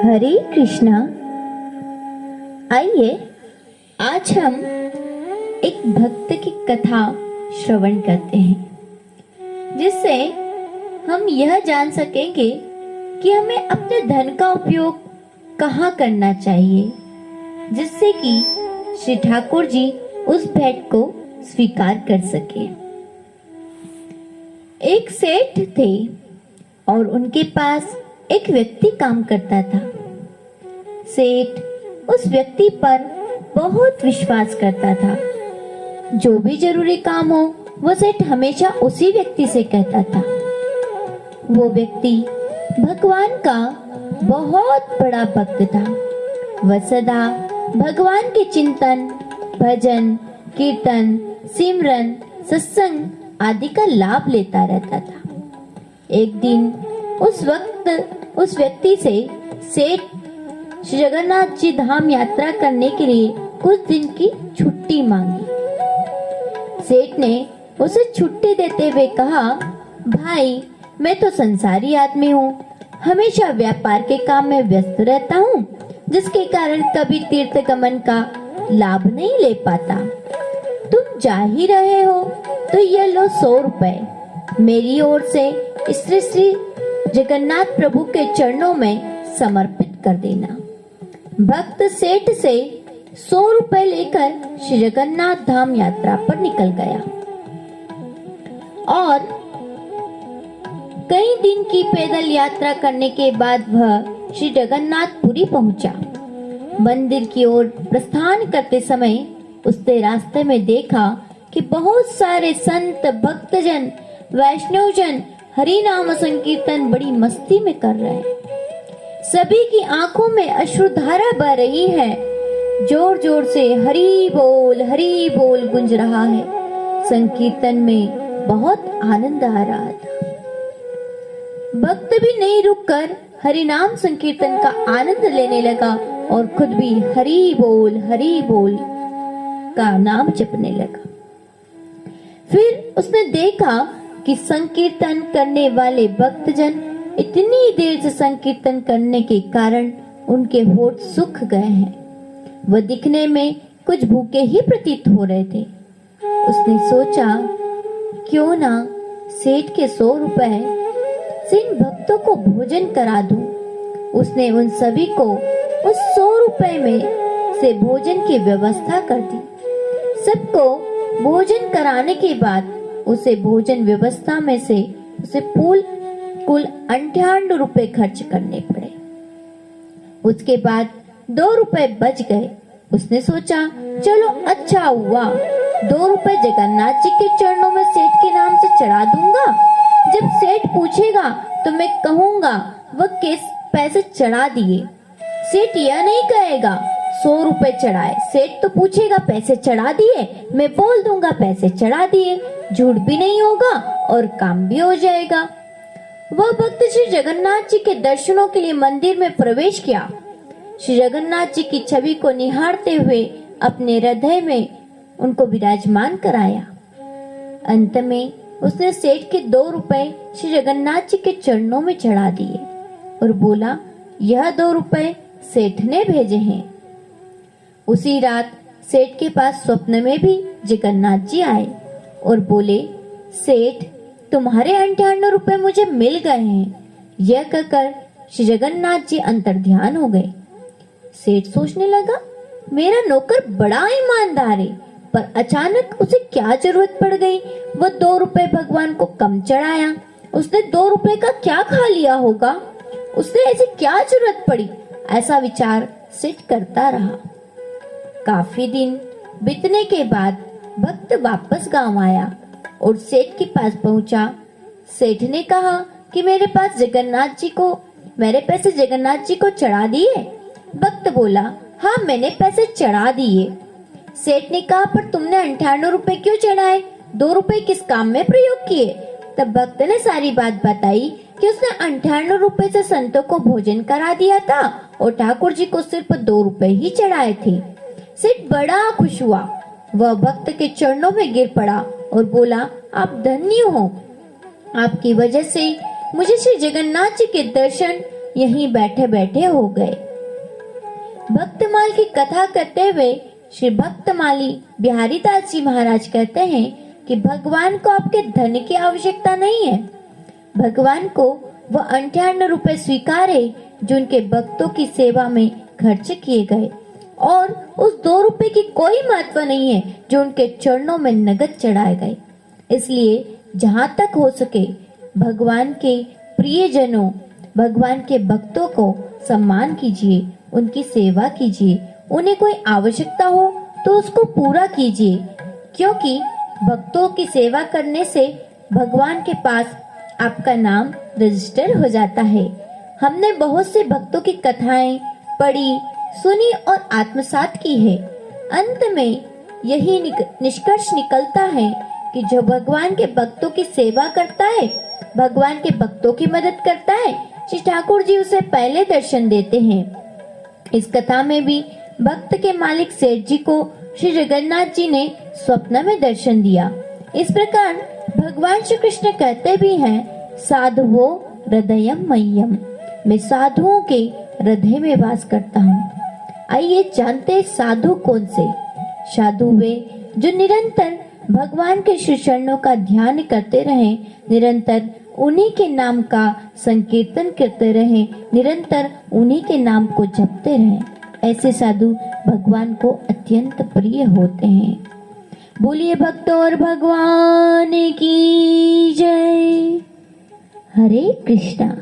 हरे कृष्णा। आइए आज हम एक भक्त की कथा श्रवण करते हैं, जिससे हम यह जान सकेंगे कि हमें अपने धन का उपयोग कहाँ करना चाहिए, जिससे कि श्री ठाकुर जी उस भेंट को स्वीकार कर सके। एक सेठ थे और उनके पास एक व्यक्ति काम करता था। सेठ उस व्यक्ति पर बहुत विश्वास करता था। जो भी जरूरी काम हो वो सेठ हमेशा उसी व्यक्ति से कहता था। वो व्यक्ति भगवान का बहुत बड़ा भक्त था। वह सदा भगवान के चिंतन, भजन, कीर्तन, सिमरन, सत्संग आदि का लाभ लेता रहता था। एक दिन उस व्यक्ति से सेठ श्री जगन्नाथ जी धाम यात्रा करने के लिए कुछ दिन की छुट्टी मांगी। सेठ ने उसे छुट्टी देते हुए कहा, भाई मैं तो संसारी आदमी हूँ, हमेशा व्यापार के काम में व्यस्त रहता हूँ, जिसके कारण कभी तीर्थ गमन का लाभ नहीं ले पाता। तुम जा ही रहे हो तो ये लो 100 रुपए मेरी ओर से श्री जगन्नाथ प्रभु के चरणों में समर्पित कर देना। भक्त सेठ से 100 रुपए लेकर श्री जगन्नाथ धाम यात्रा पर निकल गया और कई दिन की पैदल यात्रा करने के बाद वह श्री जगन्नाथपुरी पहुंचा। मंदिर की ओर प्रस्थान करते समय उसने रास्ते में देखा कि बहुत सारे संत, भक्तजन, वैष्णवजन हरि नाम संकीर्तन बड़ी मस्ती में कर रहे हैं। सभी की आंखों में अश्रुधारा बह रही है। जोर जोर से हरि बोल गूंज रहा है। संकीर्तन में बहुत आनंद आ रहा था। भक्त भी नहीं रुककर हरि नाम संकीर्तन का आनंद लेने लगा और खुद भी हरि बोल का नाम जपने लगा। फिर उसने देखा कि संकीर्तन करने वाले भक्तजन इतनी देर से संकीर्तन करने के कारण उनके होठ सूख गए हैं। वह दिखने में कुछ भूखे ही प्रतीत हो रहे थे। उसने सोचा, क्यों ना सेठ के 100 रुपए से इन भक्तों को भोजन करा दूं। उसने उन सभी को उस 100 रुपए में से भोजन की व्यवस्था कर दी। सबको भोजन कराने के बाद उसे भोजन व्यवस्था में से उसे कुल 58 रुपए खर्च करने पड़े। उसके बाद 2 रुपए बच गए। उसने सोचा, चलो अच्छा हुआ, 2 रुपए जगन्नाथ जी के चरणों में सेठ के नाम से चढ़ा दूंगा। जब सेठ पूछेगा तो मैं कहूंगा वह किस पैसे चढ़ा दिए। सेठ यह नहीं कहेगा 100 रुपए चढ़ाए। सेठ तो पूछेगा पैसे चढ़ा दिए, मैं बोल दूंगा पैसे चढ़ा दिए। झूठ भी नहीं होगा और काम भी हो जाएगा। वह भक्त श्री जगन्नाथ जी के दर्शनों के लिए मंदिर में प्रवेश किया। श्री जगन्नाथ जी की छवि को निहारते हुए अपने हृदय में उनको विराजमान कराया। अंत में उसने सेठ के 2 रुपए श्री जगन्नाथ जी के चरणों में चढ़ा दिए और बोला, यह 2 रुपए सेठ ने भेजे हैं। उसी रात सेठ के पास स्वप्न में भी जगन्नाथ जी आए और बोले, सेठ तुम्हारे 58 रुपए मुझे मिल गए हैं। यह कहकर श्री जगन्नाथ जी अंतर्ध्यान हो गए। सेठ सोचने लगा, मेरा नौकर बड़ा ईमानदार है, पर अचानक उसे क्या जरूरत पड़ गई। वह 2 रुपए भगवान को कम चढ़ाया। उसने 2 रुपए का क्या खा लिया होगा, उसने ऐसी क्या जरूरत पड़ी। ऐसा विचार सेठ करता रहा। काफी दिन बीतने के बाद भक्त वापस गांव आया और सेठ के पास पहुंचा। सेठ ने कहा कि मेरे पैसे जगन्नाथ जी को चढ़ा दिए। भक्त बोला, हाँ मैंने पैसे चढ़ा दिए। सेठ ने कहा, पर तुमने 58 रुपए क्यों चढ़ाए, 2 रुपए किस काम में प्रयोग किए। तब भक्त ने सारी बात बताई कि उसने 58 रुपए से संतों को भोजन करा दिया था और ठाकुर जी को सिर्फ 2 रुपए ही चढ़ाए थे। सेठ बड़ा खुश हुआ। वह भक्त के चरणों में गिर पड़ा और बोला, आप धन्य हो। आपकी वजह से मुझे श्री जगन्नाथ जी के दर्शन यहीं बैठे बैठे हो गए। भक्तमाल की कथा करते हुए श्री भक्तमाली बिहारी दास जी महाराज कहते हैं कि भगवान को आपके धन की आवश्यकता नहीं है। भगवान को वह 98 रुपए स्वीकार है जो उनके भक्तों की सेवा में खर्च किए गए, और उस 2 रुपए की कोई महत्व नहीं है जो उनके चरणों में नगद चढ़ाए गए। इसलिए जहां तक हो सके भगवान के प्रियजनों, भगवान के भक्तों को सम्मान कीजिए, उनकी सेवा कीजिए। उन्हें कोई आवश्यकता हो तो उसको पूरा कीजिए, क्योंकि भक्तों की सेवा करने से भगवान के पास आपका नाम रजिस्टर हो जाता है। हमने बहुत से भक्तों की कथाएं पढ़ी, सुनी और आत्मसात की है। अंत में यही निष्कर्ष निकलता है कि जो भगवान के भक्तों की सेवा करता है, भगवान के भक्तों की मदद करता है, श्री ठाकुर जी उसे पहले दर्शन देते हैं। इस कथा में भी भक्त के मालिक सेठ जी को श्री जगन्नाथ जी ने स्वप्न में दर्शन दिया। इस प्रकार भगवान श्री कृष्ण कहते भी हैं, साधुवो हृदयम मह्यम, मैं साधुओं के हृदय में वास करता हूँ। आइए जानते साधु कौन से। साधु वे जो निरंतर भगवान के श्री चरणों का ध्यान करते रहें, निरंतर उन्हीं के नाम का संकीर्तन करते रहें, निरंतर उन्हीं के नाम को जपते रहें। ऐसे साधु भगवान को अत्यंत प्रिय होते हैं। बोलिए भक्तों और भगवान की जय। हरे कृष्णा।